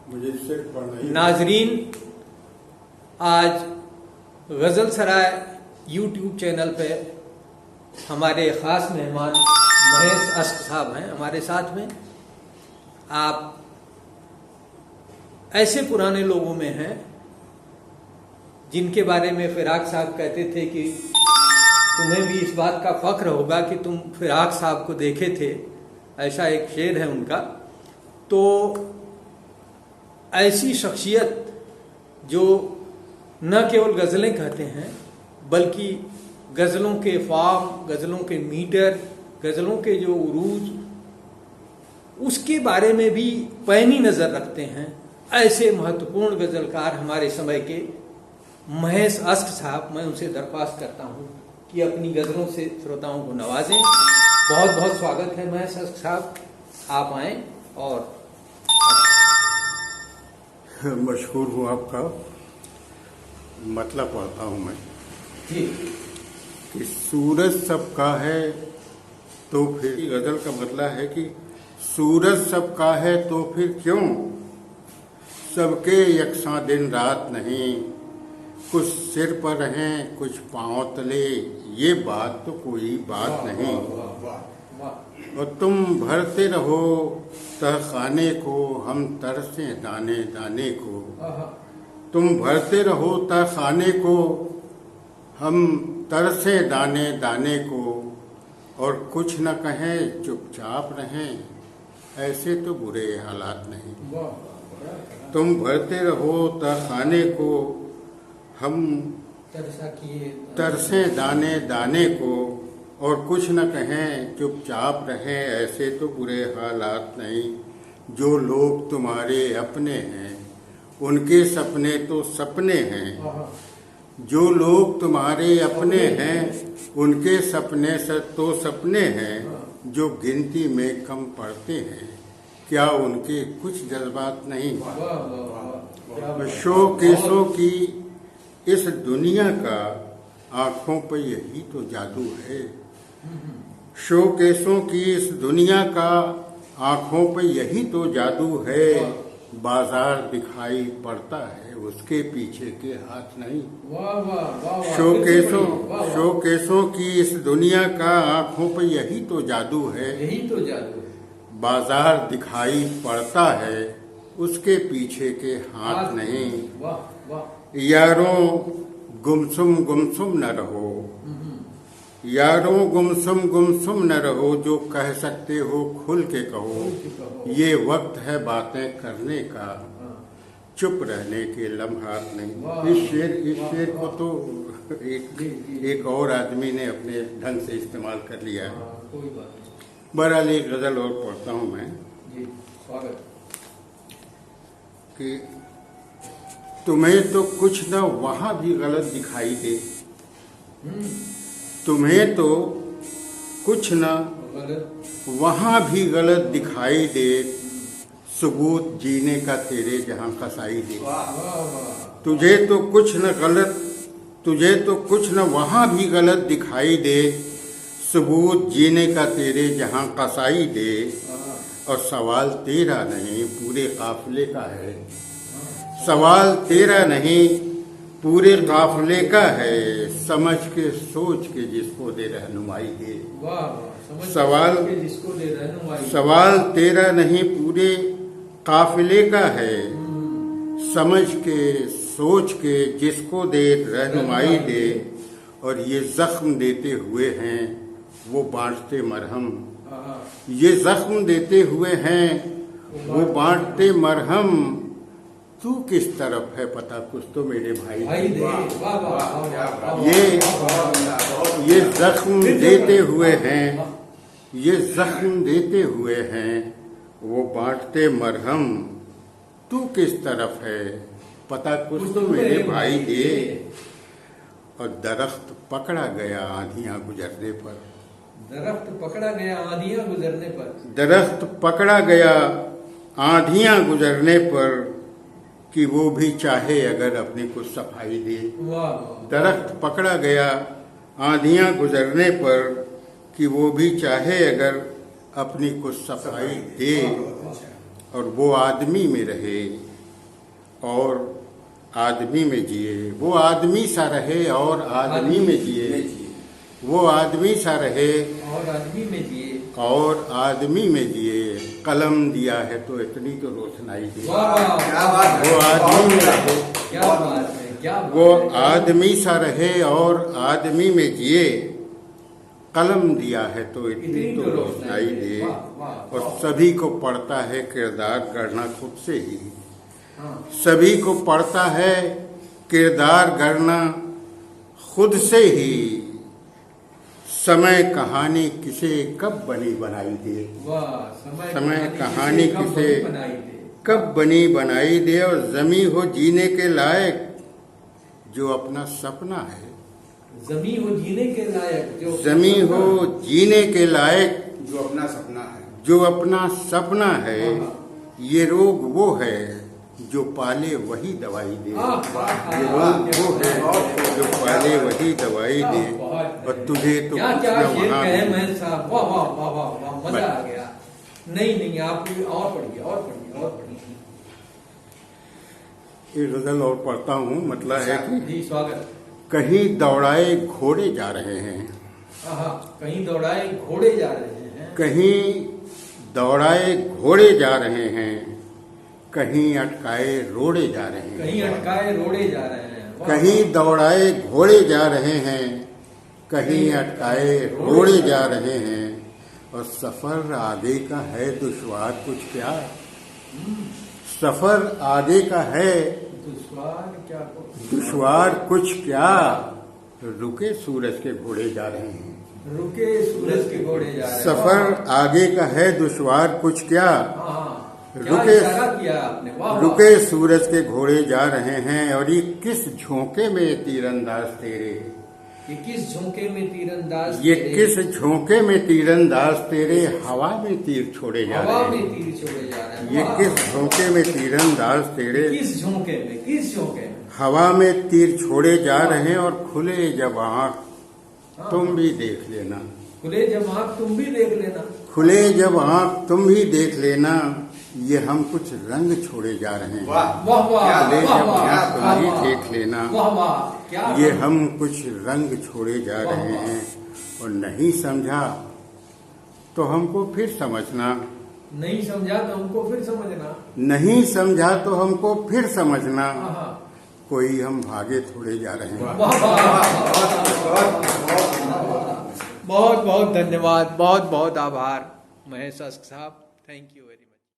मुझे सिर्फ पढ़ना ही। नाजरीन, आज गज़ल सराय यूट्यूब चैनल पे हमारे ख़ास मेहमान महेश अश्क साहब हैं हमारे साथ में। आप ऐसे पुराने लोगों में हैं जिनके बारे में फिराक साहब कहते थे कि तुम्हें भी इस बात का फख्र होगा कि तुम फिराक साहब को देखे थे, ऐसा एक शेर है उनका। तो ऐसी शख्सियत जो न केवल गज़लें कहते हैं बल्कि गज़लों के फॉर्म, गज़लों के मीटर, गज़लों के जो उरूज, उसके बारे में भी पैनी नज़र रखते हैं। ऐसे महत्वपूर्ण गज़लकार हमारे समय के महेश अश्क साहब, मैं उनसे दरख्वास्त करता हूँ कि अपनी गज़लों से श्रोताओं को नवाजें। बहुत बहुत स्वागत है महेश अश्क साहब, आप आएँ। और मशहूर हूँ आपका। मतलब पढ़ता हूँ मैं जी कि सूरज सबका है तो फिर, गज़ल का मतलब है कि सूरज सबका है तो फिर क्यों, सबके यकसा दिन रात नहीं, कुछ सिर पर रहें कुछ पाँव तले, ये बात तो कोई बात नहीं। और तुम भरते रहो तहखाने को, हम तरसें दाने दाने को। तुम भरते रहो तहखाने को, हम तरसें दाने दाने को, और कुछ न कहें चुपचाप रहें, ऐसे तो बुरे हालात नहीं। तुम भरते रहो तहखाने को, हम तरसें दाने दाने को, और कुछ न कहें चुपचाप रहें, ऐसे तो बुरे हालात नहीं। जो लोग तुम्हारे अपने हैं उनके सपने तो सपने हैं, जो लोग तुम्हारे अपने हैं उनके सपने तो सपने हैं, जो गिनती में कम पड़ते हैं, क्या उनके कुछ जज्बात नहीं। शोकेसों की इस दुनिया का आंखों पर यही तो जादू है। शोकेसों की इस दुनिया का आंखों पर यही तो जादू है। बाजार दिखाई पड़ता है उसके पीछे के हाथ नहीं। शोकेसों की इस दुनिया का आंखों पर यही तो जादू है। यही तो जादू है। बाजार दिखाई पड़ता है उसके पीछे के हाथ नहीं। यारों गुमसुम न रहो, यारों गुमसुम न रहो, जो कह सकते हो खुल के कहो। ये वक्त है बातें करने का, चुप रहने के लम्हात नहीं। इस शेर को तो एक और आदमी ने अपने ढंग से इस्तेमाल कर लिया है। बहरहाल एक गज़ल और पढ़ता हूँ मैं कि तुम्हें तो कुछ न वहाँ भी गलत दिखाई दे, तुम्हें तो कुछ न वहाँ भी गलत दिखाई दे, सबूत जीने का तेरे जहाँ कसाई दे। तुझे तो कुछ न वहाँ भी गलत दिखाई दे, सबूत जीने का तेरे जहाँ कसाई दे। और सवाल तेरा नहीं पूरे काफिले का है, सवाल तेरा नहीं पूरे काफिले का है, समझ के सोच के जिसको दे रहनुमाई दे। सवाल तेरा नहीं पूरे काफिले का है, समझ के सोच के जिसको दे रहनुमाई दे। और ये जख्म देते हुए हैं वो बांटते मरहम, ये जख्म देते हुए हैं वो बांटते मरहम। तू किस तरफ है पता कुछ तो मेरे भाई। ये जख्म देते हुए हैं, ये जख्म देते हुए हैं वो बांटते मरहम। तू किस तरफ है पता कुछ तो मेरे भाई दे। और दरख्त पकड़ा गया आंधियां गुजरने पर, दरख्त पकड़ा गया आंधियां गुजरने पर, दरख्त पकड़ा गया आंधियां गुजरने पर, कि वो भी चाहे अगर अपनी कुछ सफाई दे। दरख्त पकड़ा गया आंधियां गुजरने पर, कि वो भी चाहे अगर अपनी कुछ सफाई दे। और वो आदमी में रहे और आदमी में जिए। वो आदमी सा रहे और आदमी में जिए। वो आदमी सा रहे और आदमी में जिए। और आदमी में जिए। कलम दिया है तो इतनी तो रोशनाई दे। क्या बात है, वो आदमी में रहे, क्या बात है, क्या बात वो है। आदमी सा रहे और आदमी में जिए। कलम दिया है तो इतनी तो रोशनाई दे। और सभी को पड़ता है किरदार गढ़ना खुद से ही। सभी को पड़ता है किरदार गढ़ना खुद से ही। समय कहानी किसे कब बनी बनाई दे। समय कहानी किसे कब बनी बनाई दे। और जमी हो जीने के लायक जो अपना सपना है। जमी हो जीने के लायक जो जमी हो जीने के लायक जो अपना सपना है। जो अपना सपना है। ये रोग वो है जो पाले वही दवाई दे। ये रोग वो है जो पाले वही दवाई दे। और तुझे तो क्या कुछ क्या न शेर वहाँ कहे भी। मैं साहब, वाह वाह वाह वाह वाह, मजा आ गया। नहीं आप और पढ़िए और पढ़िए और पढ़िए। ये गजल और पढ़ता हूँ। मतलब है कि जी स्वागत। कहीं दौड़ाए घोड़े जा रहे हैं। कहीं दौड़ाए घोड़े जा रहे हैं। कहीं दौड़ाए घोड़े जा रहे हैं। कहीं अटकाए रोड़े जा रहे हैं। कहीं अटकाए रोड़े जा रहे हैं। वाह, कहीं दौड़ाए घोड़े जा रहे हैं। कहीं अटकाए रोड़े जा रहे हैं। और सफर आगे का है दुश्वार कुछ क्या। सफर आगे का है दुश्वार कुछ क्या। रुके सूरज के घोड़े जा रहे हैं। रुके सूरज के घोड़े जा रहे हैं। सफर आगे का है दुश्वार कुछ क्या। रुके किया आपने। वाह, वाह। रुके सूरज के घोड़े जा रहे हैं। और ये किस झोंके में तीरंदाज तेरे। ये किस झोंके में तीरंदाज ये तेरे। किस झोंके में तीरंदाज तेरे। हवा में तीर छोड़े जा हवा रहे में हैं। तीर छोड़े जा रहे हैं। ये वाह, किस झोंके में तीरंदाज तेरे। किस झोंके में, किस झोंके में। हवा में तीर छोड़े जा रहे हैं। और खुले जब आँख तुम भी देख लेना। खुले जब आँख तुम भी देख लेना। खुले जब आँख तुम भी देख लेना। ये हम कुछ रंग छोड़े जा रहे हैं। वाह वाह वाह, खुले वाह, जब वाह, आँख वाह, तुम भी वाह। देख लेना। वाह वाह, क्या ये रंग। हम कुछ रंग छोड़े जा वाह, रहे वाह। हैं। और नहीं समझा तो हमको फिर समझना। नहीं समझा तो हमको फिर समझना। नहीं समझा तो हमको फिर समझना। हाँ। कोई हम भागे थोड़े जा रहे हैं। वाह बहुत बहुत धन्यवाद, बहुत बहुत आभार महेश साहब। Thank you very much.